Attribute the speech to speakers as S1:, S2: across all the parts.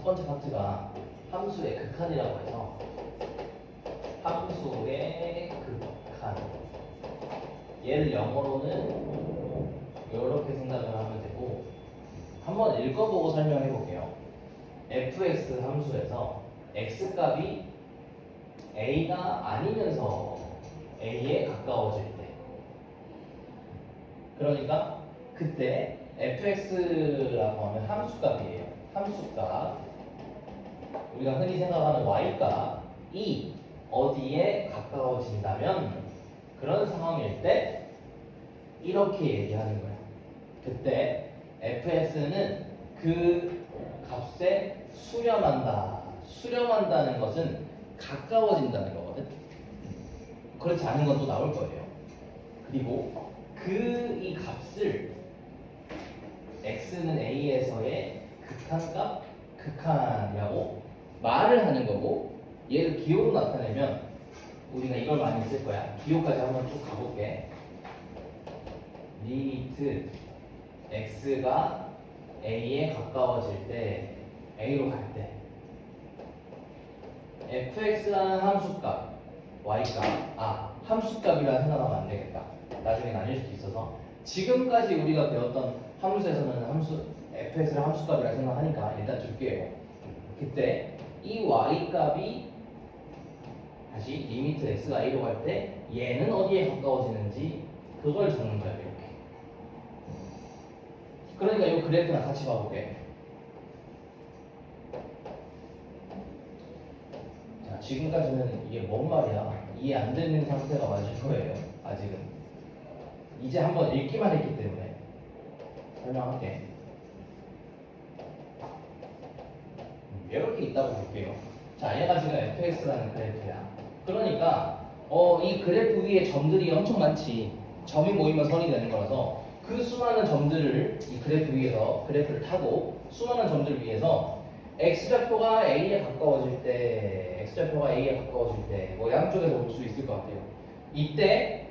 S1: 첫 번째 파트가 함수의 극한이라고 해서 함수의 극한 얘를 영어로는 이렇게 생각을 하면 되고 한번 읽어보고 설명해 볼게요. fx 함수에서 x값이 a가 아니면서 a에 가까워질 때 그러니까 그때 fx라고 하면 함수값이에요. 함수값 우리가 흔히 생각하는 y값이 어디에 가까워진다면 그런 상황일 때 이렇게 얘기하는 거예요. 그때 fx는 그 값에 수렴한다. 수렴한다는 것은 가까워진다는 거거든. 그렇지 않은 건 또 나올 거예요. 그리고 이 값을 x는 a에서의 극한값, 극한이라고 말을 하는 거고 얘를 기호로 나타내면 우리가 이걸 많이 쓸 거야. 기호까지 한번 쭉 가볼게. 리미트 x가 a에 가까워질 때 a로 갈 때 fx라는 함수값 y값 함수값이라 생각하면 안 되겠다. 나중에 나뉠 수도 있어서 지금까지 우리가 배웠던 함수에서는 fx를 함수값이라 생각하니까 일단 줄게요. 그때 이 y값이 다시 리미트 x가 a로 갈 때 얘는 어디에 가까워지는지 그걸 적는 거야. 이렇게. 그러니까 이 그래프랑 같이 봐볼게. 자, 지금까지는 이게 뭔 말이야 이해 안 되는 상태가 맞을 거예요. 아직은 이제 한번 읽기만 했기 때문에 설명할게. 이렇게 있다고 볼게요. 자, 얘가 지금 fx라는 그래프야. 그러니까 이 그래프 위에 점들이 엄청 많지. 점이 모이면 선이 되는 거라서 그 수많은 점들을 이 그래프 위에서 그래프를 타고 수많은 점들 위에서 x좌표가 a에 가까워질 때 뭐 양쪽에서 볼 수 있을 것 같아요. 이때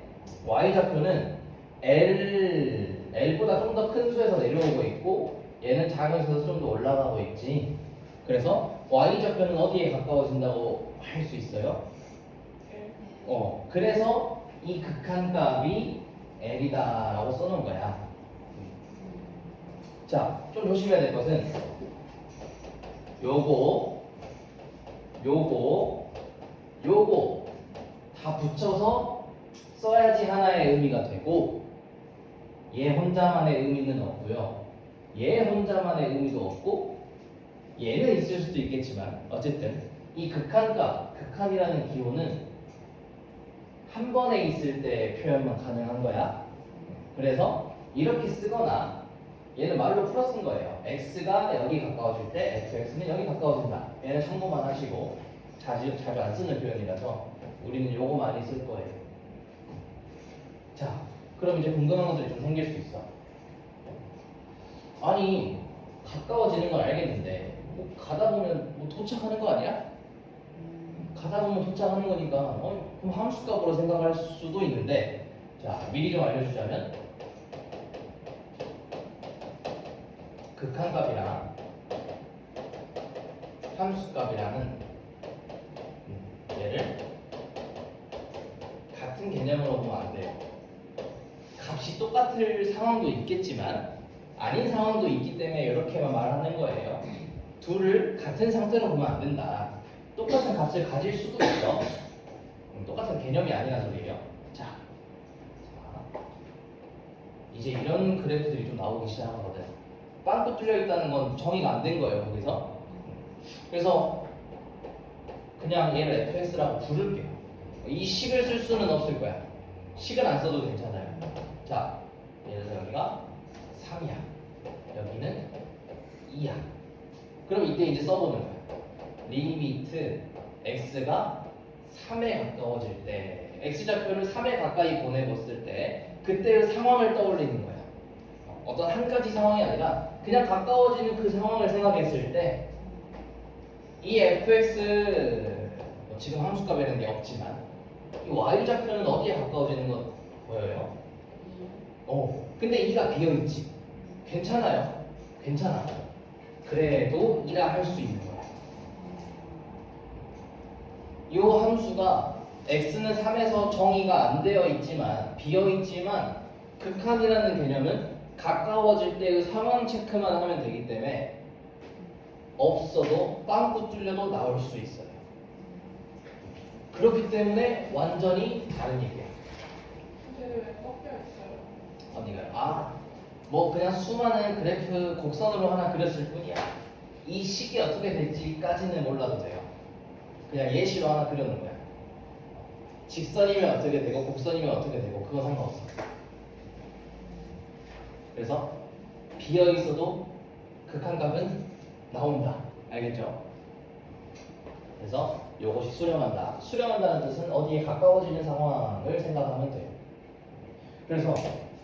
S1: y좌표는 l보다 좀 더 큰 수에서 내려오고 있고 얘는 작은 수에서 좀 더 올라가고 있지. 그래서 y좌표는 어디에 가까워진다고 할 수 있어요? 그래서 이 극한값이 L이다 라고 써놓은 거야. 자, 좀 조심해야 될 것은 요거 다 붙여서 써야지 하나의 의미가 되고 얘 혼자만의 의미는 없고요. 얘 혼자만의 의미도 없고 얘는 있을 수도 있겠지만 어쨌든 이 극한이라는 기호는 한 번에 있을 때 표현만 가능한 거야. 그래서 이렇게 쓰거나 얘는 말로 풀어 쓴 거예요. x가 여기 가까워질 때 fx는 여기 가까워진다. 얘는 참고만 하시고 자주 안 쓰는 표현이라서 우리는 요거 많이 쓸 거예요. 자, 그럼 이제 궁금한 것들이 좀 생길 수 있어. 아니 가까워지는 걸 알겠는데 뭐 가다 보면 뭐 도착하는 거 아니야? 가다 보면 도착하는 거니까 그럼 함수값으로 생각할 수도 있는데 자 미리 좀 알려주자면 극한값이랑 함수값이랑은 얘를 같은 개념으로 보면 안 돼요. 값이 똑같을 상황도 있겠지만 아닌 상황도 있기 때문에 이렇게만 말하는 거예요. 둘을 같은 상태로 보면 안 된다. 똑같은 값을 가질 수도 있어. 똑같은 개념이 아니란 소리예요. 자, 이제 이런 그래프들이 좀 나오기 시작하거든. 빵꾸 뚫려 있다는 건 정의가 안 된 거예요, 거기서. 그래서 그냥 얘를 fx라고 부를게요. 이 식을 쓸 수는 없을 거야. 식은 안 써도 괜찮아요. 자, 예를 들어 여기가 3이야. 여기는 2야. 그럼 이때 이제 써보는 거야. 리미트 x가 3에 가까워질 때 x좌표를 3에 가까이 보내봤을 때 그때의 상황을 떠올리는 거야. 어떤 한 가지 상황이 아니라 그냥 가까워지는 그 상황을 생각했을 때 이 fx 지금 함수값이라는 게 없지만 이 y좌표는 어디에 가까워지는 것 보여요? 근데 2가 비어있지. 괜찮아요. 괜찮아. 그래도 2라 할 수 있는 거야. 함수가 x는 3에서 정의가 안 되어 있지만 비어 있지만 극한이라는 개념은 가까워질 때의 상황 체크만 하면 되기 때문에 없어도 빵꾸 뚫려도 나올 수 있어요. 그렇기 때문에 완전히 다른 얘기예요.
S2: 근데 왜 꺾여 있어요?
S1: 어디가요? 뭐 그냥 수많은 그래프 곡선으로 하나 그렸을 뿐이야. 이 식이 어떻게 될지까지는 몰라도 돼요. 그냥 예시로 하나 그려놓은 거야. 직선이면 어떻게 되고 곡선이면 어떻게 되고 그건 상관없어. 그래서 비어 있어도 극한값은 나온다. 알겠죠? 그래서 이것이 수렴한다. 수렴한다는 뜻은 어디에 가까워지는 상황을 생각하면 돼요. 그래서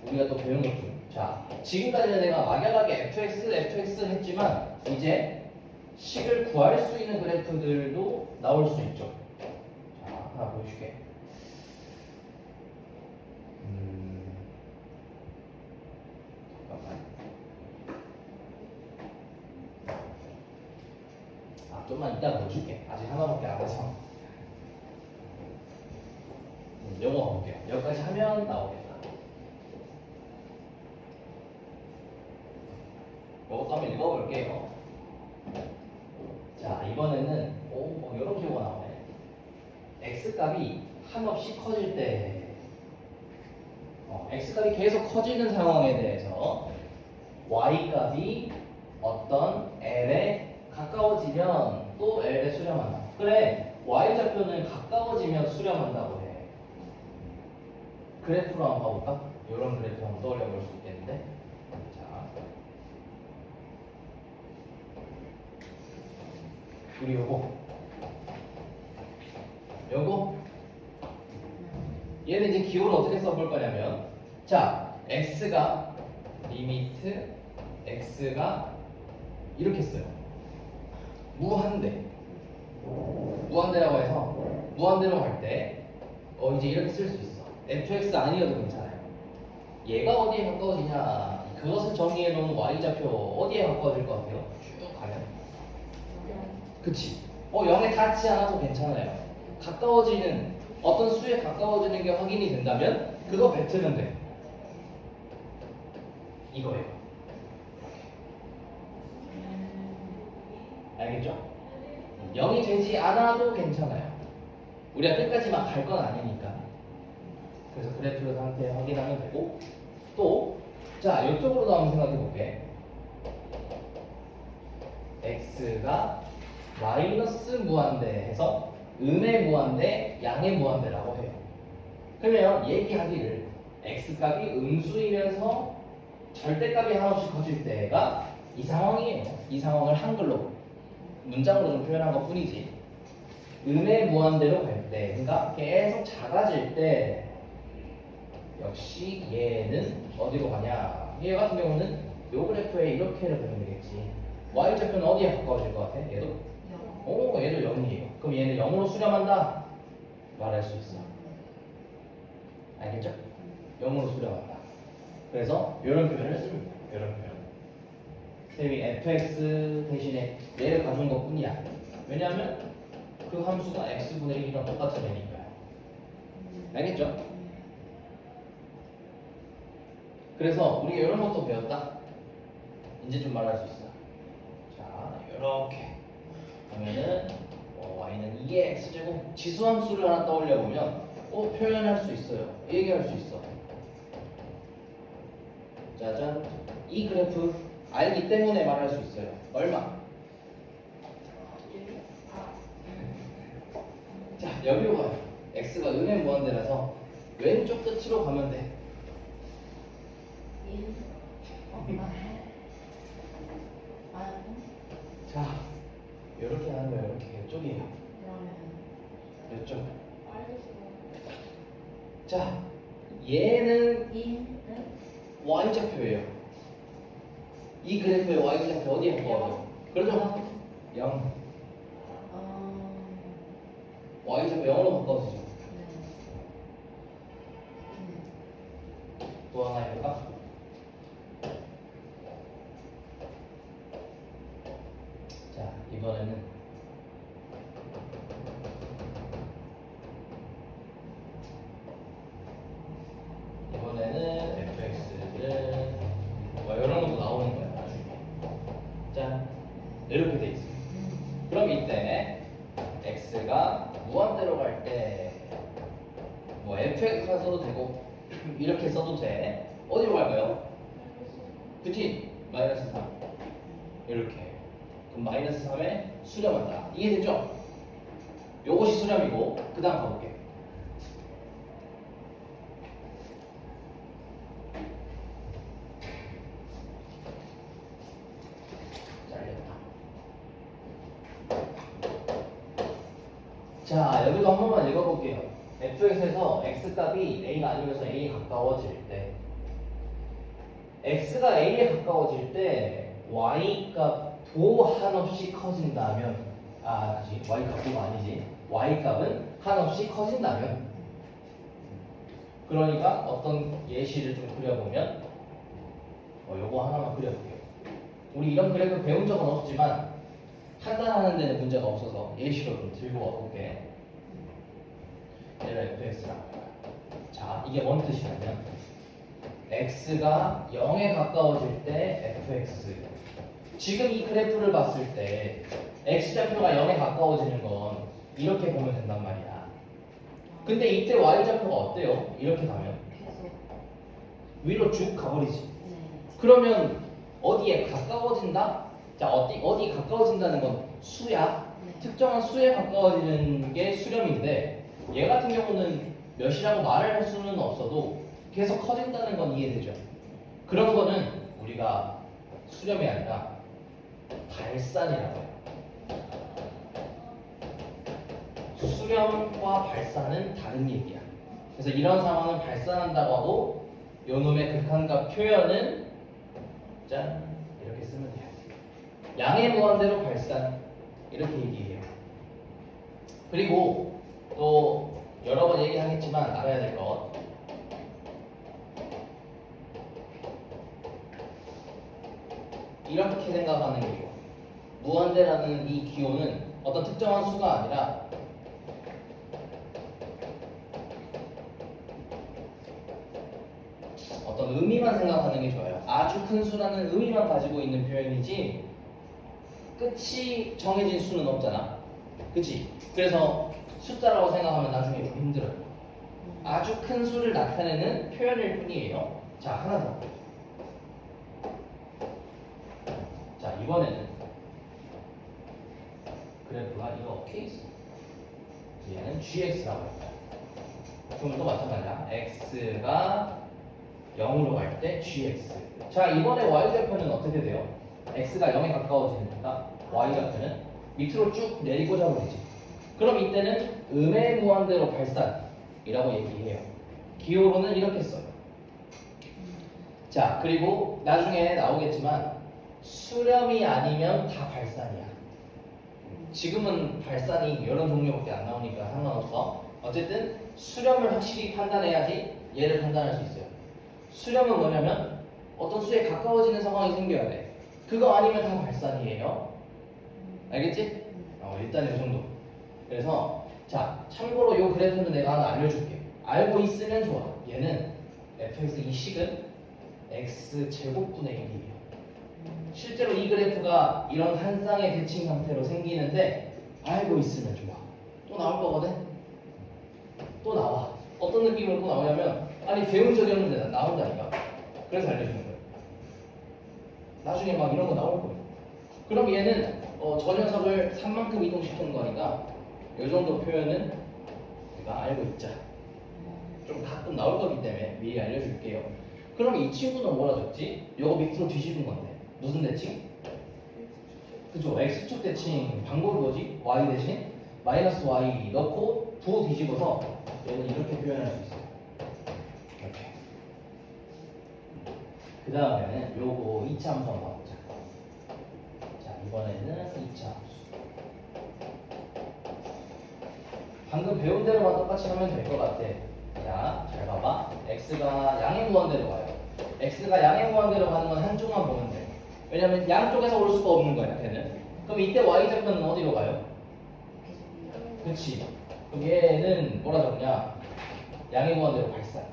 S1: 우리가 또 배운 것 중, 자, 지금까지는 내가 막연하게 fx 했지만 이제 식을 구할 수 있는 그래프들도 나올 수 있죠. 자, 하나 보여줄게. 잠깐만. 좀만 이따 보여줄게. 아직 하나밖에 안 해서. 요거 가볼게요. 여기까지 하면 나오겠다. 요것도 한번 읽어볼게요. 자, 이번에는 이런 경우가 나오네. x값이 한없이 커질 때 x값이 계속 커지는 상황에 대해서 y값이 어떤 l에 가까워지면 또 l에 수렴한다. 그래, y좌표는 가까워지면 수렴한다고 해. 그래프로 한번 봐볼까? 이런 그래프 한번 떠올려 볼 수 있겠는데. 자, 우리 요거 얘는 이제 기호를 어떻게 써볼 거냐면, 자, x가 리미트 x가 이렇게 써요. 무한대라고 해서 무한대로 갈 때 이제 이렇게 쓸 수 있어. fx 아니어도 괜찮아요. 얘가 어디에 가까워지냐, 그것을 정의해 놓은 y좌표 어디에 가까워질 것 같아요? 쭉 가면 그치? 0에 닿지 않아도 괜찮아요. 가까워지는 어떤 수에 가까워지는 게 확인이 된다면 그거 뱉으면 돼. 이거예요. 알겠죠? 0이 되지 않아도 괜찮아요. 우리가 끝까지 막 갈 건 아니니까. 그래서 그래프 상태 확인하면 되고, 또 자, 이쪽으로도 한번 생각해 볼게. x가 마이너스 무한대에서 음의 무한대, 양의 무한대라고 해요. 그러면 얘기하기를 x값이 음수이면서 절대값이 한없이 커질 때가 이 상황이에요. 이 상황을 한글로 문장으로 좀 표현한 것 뿐이지. 음의 무한대로 갈 때, 그러니까 계속 작아질 때 역시 얘는 어디로 가냐? 얘 같은 경우는 요 그래프에 이렇게를 보면 되겠지. y좌표는 어디에 가까워질 것 같아? 얘도? 얘도 0이에요. 그럼 얘는 0으로 수렴한다? 말할 수 있어. 알겠죠? 0으로 수렴한다. 그래서 이런 표현을 씁니다. 이런 표현. 쌤이 fx 대신에 얘를 가져온 것 뿐이야. 왜냐하면 그 함수가 x분의 1이랑 똑같은 애니까요. 알겠죠? 그래서 우리가 이런 것도 배웠다. 이제 좀 말할 수 있어. 자, 이렇게 하면은 y는 2의 x제곱 지수함수를 하나 떠올려 보면 표현할 수 있어요. 얘기할 수 있어. 짜잔. 이 그래프 알기 때문에 말할 수 있어요. 얼마? 자, 여기로 가요. x가 음의 무한대라서 왼쪽 끝으로 가면 돼. 자, 이렇게 하는 거예요. 이렇게 이쪽이에요. 이쪽. 자, 얘는 y좌표예요. 이 그래프의 y좌표 어디에 가까워요? 그렇죠? 0. y좌표 0으로 가까워지죠. 또 하나 해볼까? 자, 이번에는 이렇게 돼 있어요. 그럼 이때 x가 무한대로 갈 때 뭐 fx가 써도 되고 이렇게 써도 돼. 어디로 갈까요? 그치? 마이너스 3 이렇게. 그럼 마이너스 3에 수렴한다. 이해되죠? 요것이 수렴이고 그 다음 가볼게. 잘렸다. 자, 여기도 한 번만 읽어볼게요. fx에서 x값이 a가 아니면서 a에 가까워질 때 x가 a에 가까워질 때 y값도 한없이 커진다면 다시 y값도 아니지 y값은 한없이 커진다면 그러니까 어떤 예시를 좀 그려보면 요거 하나만 그려볼게요. 우리 이런 그래프 배운 적은 없지만 판단하는 데는 문제가 없어서 예시로 좀 들고 와볼게. 얘를 fx라고 해요. 자, 이게 뭔 뜻이냐면 x가 0에 가까워질 때 fx. 지금 이 그래프를 봤을 때 x좌표가 0에 가까워지는 건 이렇게 보면 된단 말이야. 근데 이때 y좌표가 어때요? 이렇게 가면
S3: 계속.
S1: 위로 쭉 가버리지.
S3: 네.
S1: 그러면 어디에 가까워진다? 자, 어디 가까워진다는 건 수야.
S3: 네.
S1: 특정한 수에 가까워지는 게 수렴인데 얘 같은 경우는 몇이라고 말을 할 수는 없어도 계속 커진다는 건 이해되죠? 그런 거는 우리가 수렴이 아니라 발산이라고 해요. 수렴과 발산은 다른 얘기야. 그래서 이런 상황은 발산한다고 하고 요놈의 극한값 표현은 짠 이렇게 쓰면 돼요. 양의 무한대로 발산 이렇게 얘기해요. 그리고 또 여러 번 얘기하겠지만 알아야 될 것. 이렇게 생각하는 게 좋아. 무한대라는 이 기호는 어떤 특정한 수가 아니라 어떤 의미만 생각하는 게 좋아요. 아주 큰 수라는 의미만 가지고 있는 표현이지 끝이 정해진 수는 없잖아. 그치? 그래서 숫자라고 생각하면 나중에 좀 힘들어요. 아주 큰 수를 나타내는 표현일 뿐이에요. 자, 하나 더. 자, 이번에는 그래프가 이거 케이스. 얘는 gx라고 합니다. 그러면 또 마찬가지야. x가 0으로 갈 때 gx. 자, 이번에 y좌표는 어떻게 돼요? x가 0에 가까워지니까 y좌표는 밑으로 쭉 내리고자 버리지. 그럼 이때는 음의 무한대로 발산이라고 얘기해요. 기호로는 이렇게 써요. 자, 그리고 나중에 나오겠지만 수렴이 아니면 다 발산이야. 지금은 발산이 이런 종류밖에 안 나오니까 상관없어. 어쨌든 수렴을 확실히 판단해야지 얘를 판단할 수 있어요. 수렴은 뭐냐면 어떤 수에 가까워지는 상황이 생겨야 돼. 그거 아니면 다 발산이에요. 알겠지? 일단 이 정도. 그래서 자, 참고로 이 그래프는 내가 하나 알려줄게. 알고 있으면 좋아. 얘는 fx 이 식은 x 제곱분의 1이에요. 실제로 이 그래프가 이런 한 쌍의 대칭 형태로 생기는데 알고 있으면 좋아. 또 나올 거거든? 또 나와. 어떤 느낌으로 또 나오냐면 아니 배운 적이 없는데 나온다니까. 그래서 알려주는 거예요. 나중에 막 이런 거 나올 거예요. 그럼 얘는 저 녀석을 3만큼 이동시키는 거니까 이 정도 표현은 우리가 알고 있자. 좀 가끔 나올 거기 때문에 미리 알려줄게요. 그럼 이 친구는 뭐라 적지? 이거 밑으로 뒤집은 건데 무슨 대칭? 그죠? x축 대칭 방법이 뭐지? y 대신 마이너스 y 넣고 부 뒤집어서 얘는 이렇게 표현할 수 있어요. 이렇게. 그 다음에는 요거 2차 함수 한번 가보자. 자, 이번에는 2차 함수. 방금 배운 대로만 똑같이 하면 될 것 같아. 자, 잘 봐봐. x가 양의 무한대로 가요. x가 양의 무한대로 가는 건 한쪽만 보면 돼. 왜냐면 양쪽에서 올 수가 없는 거야, 걔는. 그럼 이때 y좌표는 어디로 가요? 그치. 그럼 얘는 뭐라 적냐? 양의 무한대로 발산.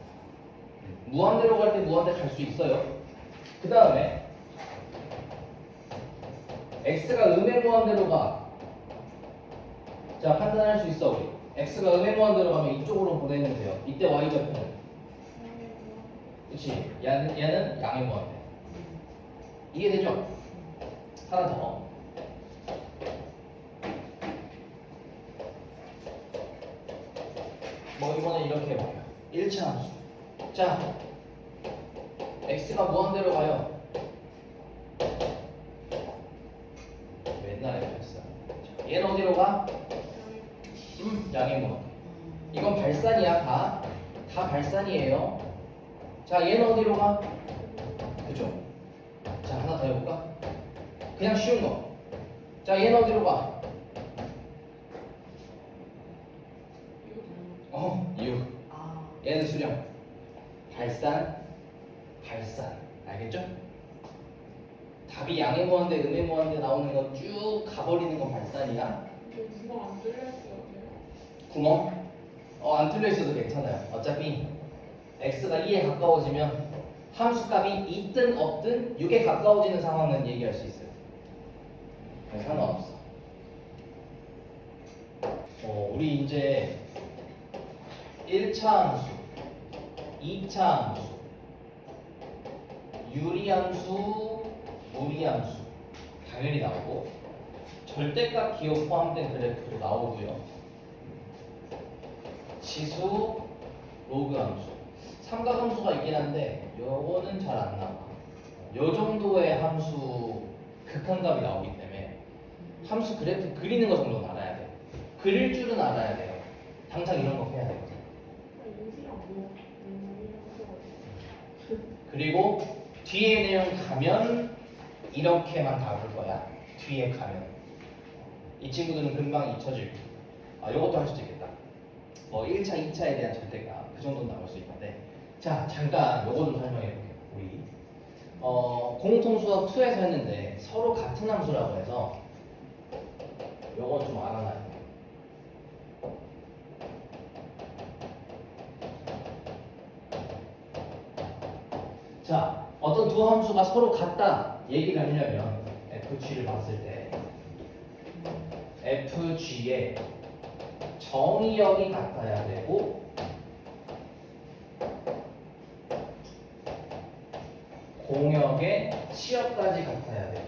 S1: 무한대로 갈 때 무한대 갈 수 있어요. 그 다음에 x가 음의 무한대로 가. 자, 판단할 수 있어 우리. x가 음의 무한대로 가면 이쪽으로 보내면 돼요. 이때 y좌표는 그치? 얘는 양의 무한대. 이해되죠? 하나 더. 뭐 이번에 이렇게 해볼게요. 1차 함수. 자, x가 무한대로 가요. 맨날 fx. 얘는 어디로 가? 양의 무한대. 이건 발산이야. 다 발산이에요. 자, 얘는 어디로 가? 그죠? 자, 하나 더 해볼까? 그냥 쉬운 거. 자, 얘는 어디로 가? 6. 얘는 수렴. 발산. 알겠죠? 답이 양의 무한대, 음의 무한대 나오는 거 쭉 가버리는 건 발산이야.
S2: 구멍 안 뚫려 있어요.
S1: 구멍? 안 뚫려 있어도 괜찮아요. 어차피 x가 2에 가까워지면 함수값이 있든 없든 6에 가까워지는 상황은 얘기할 수 있어요. 상관없어. 우리 이제 1차 함수, 2차 함수, 유리함수, 무리함수 당연히 나오고 절대값 기호 포함된 그래프도 나오고요. 지수, 로그 함수, 삼각함수가 있긴 한데 요거는 잘 안 나와. 요 정도의 함수 극한값이 나오기 때문에 함수 그래프 그리는 거 정도는 알아야 돼. 그릴 줄은 알아야 돼요. 당장 이런 거 해야 되거든. 그리고 뒤에 내용 가면 이렇게만 답을 거야. 뒤에 가면 이 친구들은 금방 잊혀질 거야. 요것도 할 수도 있겠다. 뭐 1차, 2차에 대한 절대값 그 정도는 나올 수 있는데 자, 잠깐 요거 좀 설명해 볼게요. 우리 공통수학 2에서 했는데 서로 같은 함수라고 해서 요건 좀 알아놔야 돼요. 자, 어떤 두 함수가 서로 같다 얘기를 하려면 FG를 봤을 때 FG의 정의역이 같아야 되고 공역의 치역까지 같아야 돼요.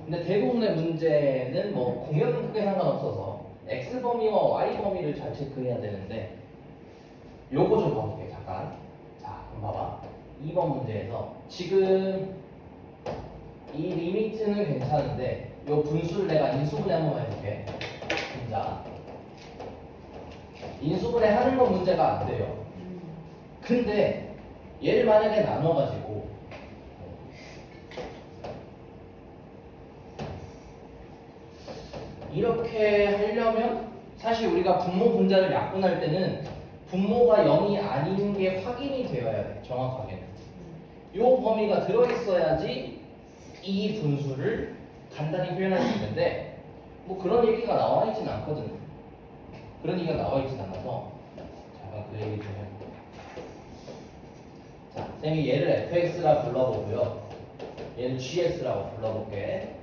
S1: 근데 대부분의 문제는 뭐 공역은 크게 상관없어서 x 범위와 y 범위를 잘 체크해야 되는데 요거 좀 봐볼게요. 잠깐. 자, 그럼 봐봐. 2번 문제에서 지금 이 리미트는 괜찮은데 요 분수를 내가 인수분해 한번 해볼게. 자, 인수분해 하는 건 문제가 안 돼요. 근데 얘를 만약에 나눠가지고 이렇게 하려면 사실 우리가 분모 분자를 약분할 때는 분모가 0이 아닌 게 확인이 되어야 돼. 정확하게는 요 범위가 들어있어야지 이 분수를 간단히 표현할 수 있는데 뭐 그런 얘기가 나와 있진 않거든. 그런 얘기가 나와 있진 않아서 잠깐 그 얘기 좀 해볼게요. 자, 쌤이 얘를 fx라 불러보고요. 얘는 gx라고 불러볼게.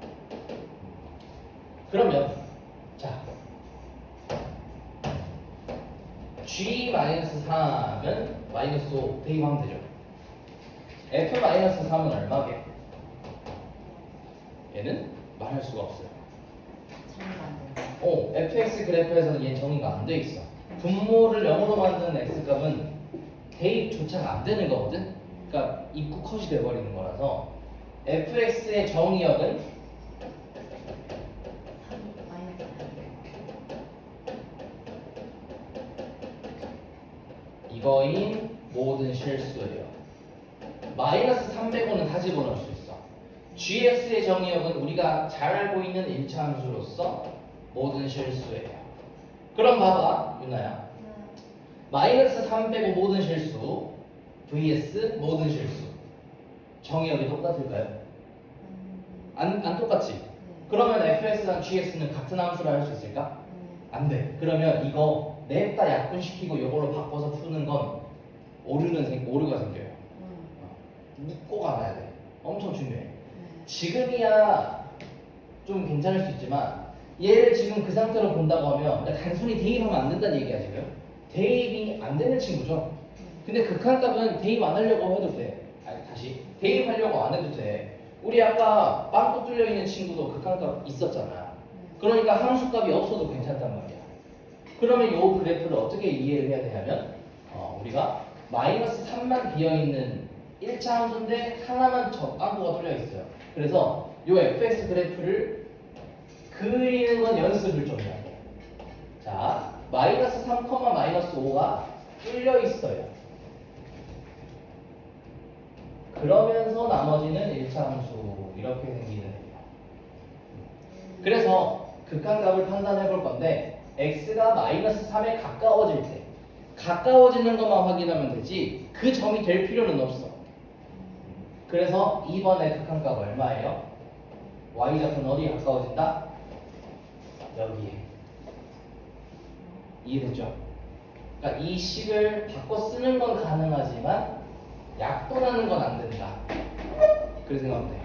S1: 그러면 자, g-3은 마이너스 5 대입하면 되죠. f-3은 얼마게? 얘는 말할 수가 없어요. fx 그래프에서는 얘 정의가 안 돼 있어. 분모를 0으로 만드는 x값은 대입조차가 안 되는 거거든. 그러니까 입구 컷이 돼버리는 거라서 fx의 정의역은 이거인 모든 실수예요. 마이너스 305는 다 집어넣을 수 있어. gx의 정의역은 우리가 잘 알고 있는 1차 함수로서 모든 실수예요. 그럼 봐봐, 유나야. 마이너스 305 모든 실수 vs 모든 실수. 정의역이 똑같을까요? 안 똑같지? 그러면 fx랑 gx는 같은 함수라 할 수 있을까? 안 돼. 그러면 이거 냅다 약분시키고 이걸로 바꿔서 푸는 건 오류가 생겨요. 묶고 가봐야 돼. 엄청 중요해. 지금이야 좀 괜찮을 수 있지만 얘를 지금 그 상태로 본다고 하면 그냥 단순히 대입하면 안 된다는 얘기야 지금. 대입이 안 되는 친구죠. 근데 극한값은 대입 안 하려고 해도 돼. 아니 다시 대입하려고 안 해도 돼. 우리 아까 빵꾸 뚫려 있는 친구도 극한값 있었잖아. 그러니까 함수값이 없어도 괜찮단 말이야. 그러면 이 그래프를 어떻게 이해를 해야 되냐면 우리가 마이너스 3만 비어있는 1차 함수인데 하나만 빵꾸가 뚫려 있어요. 그래서 이 fx 그래프를 그리는 건 연습을 좀 해야 돼. 자, 마이너스 3, 마이너스 5가 뚫려 있어요. 그러면서 나머지는 1차 함수 이렇게 생기는 애예요. 그래서 극한값을 판단해 볼 건데 x가 마이너스 3에 가까워질 때 가까워지는 것만 확인하면 되지 그 점이 될 필요는 없어. 그래서 2번의 극한값 얼마예요? y좌표는 어디에 가까워진다? 여기에. 이해됐죠? 그러니까 이 식을 바꿔 쓰는 건 가능하지만 약분하는 건 안 된다. 그렇게 생각하면 돼.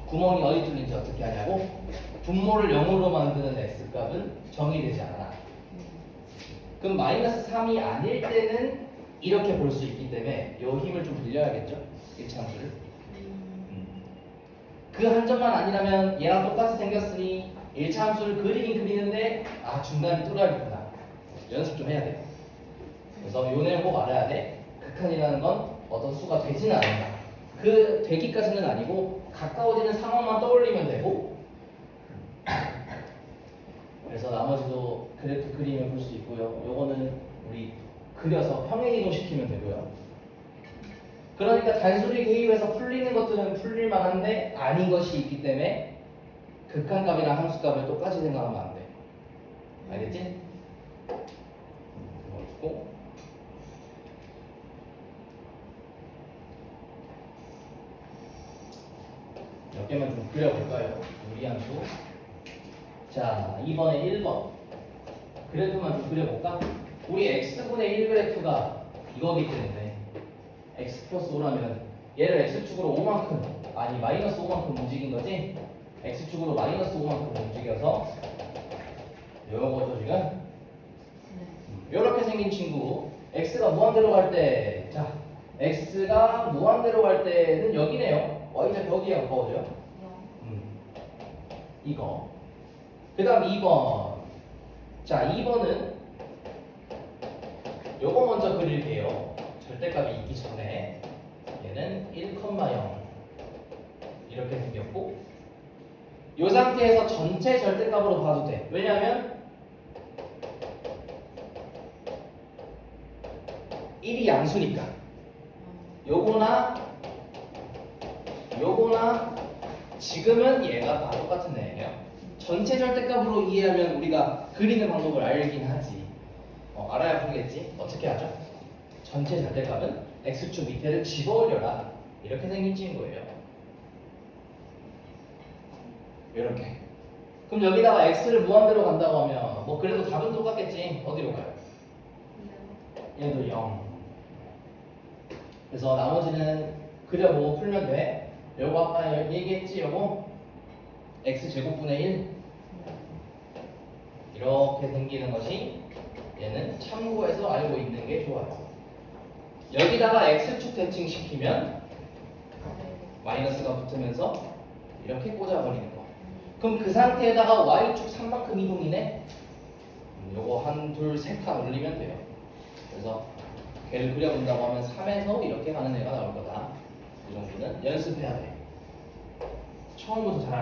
S1: 구멍이 어디 뚫린지 어떻게 하냐고? 분모를 0으로 만드는 x값은 정의되지 않아. 그럼 마이너스 3이 아닐 때는 이렇게 볼 수 있기 때문에 이 힘을 좀 빌려야겠죠? 1차 함수를. 그 한 점만 아니라면 얘랑 똑같이 생겼으니 1차 함수를 그리긴 그리는데 중간이 뚫어야겠구나. 연습 좀 해야 돼요. 그래서 요 내용 꼭 알아야 돼. 극한이라는 건 어떤 수가 되지는 않는다. 그 되기까지는 아니고 가까워지는 상황만 떠올리면 되고 그래서 나머지도 그래프 그리면 볼 수 있고요. 요거는 우리 그려서 평행이동 시키면 되고요. 그러니까 단순히 대입해서 풀리는 것들은 풀릴만 한데 아닌 것이 있기 때문에 극한값이랑 함수값을 똑같이 생각하면 안 돼. 알겠지? 이거 있고 몇 개만 좀 그려볼까요? 무리함수. 자, 이번에 1번 그래프만 좀 그려볼까? 우리 x분의 1 그래프가 이거기 때문에 x 플러스 5라면 얘를 x축으로 5만큼 아니 마이너스 5만큼 움직인 거지? x축으로 마이너스 5만큼 움직여서 요거죠 지금? 요렇게 생긴 친구 x가 무한대로 갈 때 자 x가 무한대로 갈 때는 여기네요. y좌표 어디에 가까워져요? 이거. 그 다음 2번. 자, 2번은 요거 먼저 그릴게요. 절대값이 있기 전에. 얘는 1,0 이렇게 생겼고 이 상태에서 전체 절대값으로 봐도 돼. 왜냐면 1이 양수니까. 요거나 지금은 얘가 다 똑같은 애예요. 전체 절대값으로 이해하면 우리가 그리는 방법을 알긴 하지. 알아야 풀겠지. 어떻게 하죠? 전체 절대값은 x축 밑에를 집어올려라. 이렇게 생긴 친구예요. 이렇게. 그럼 여기다가 x를 무한대로 간다고 하면 뭐 그래도 답은 똑같겠지. 어디로 가요? 얘도 0. 그래서 나머지는 그려보고 풀면 돼. 요거 아까 얘기했지 요거 x제곱분의 1 이렇게 생기는 것이 얘는 참고해서 알고 있는 게 좋아요. 여기다가 x축 대칭시키면 마이너스가 붙으면서 이렇게 꽂아버리는 거. 그럼 그 상태에다가 y축 3만큼 이동이네. 요거 한, 둘, 세 칸 올리면 돼요. 그래서 걔를 그려본다고 하면 3에서 이렇게 가는 애가 나올 거다. 이 정도는 연습해야 돼. 처음부터 잘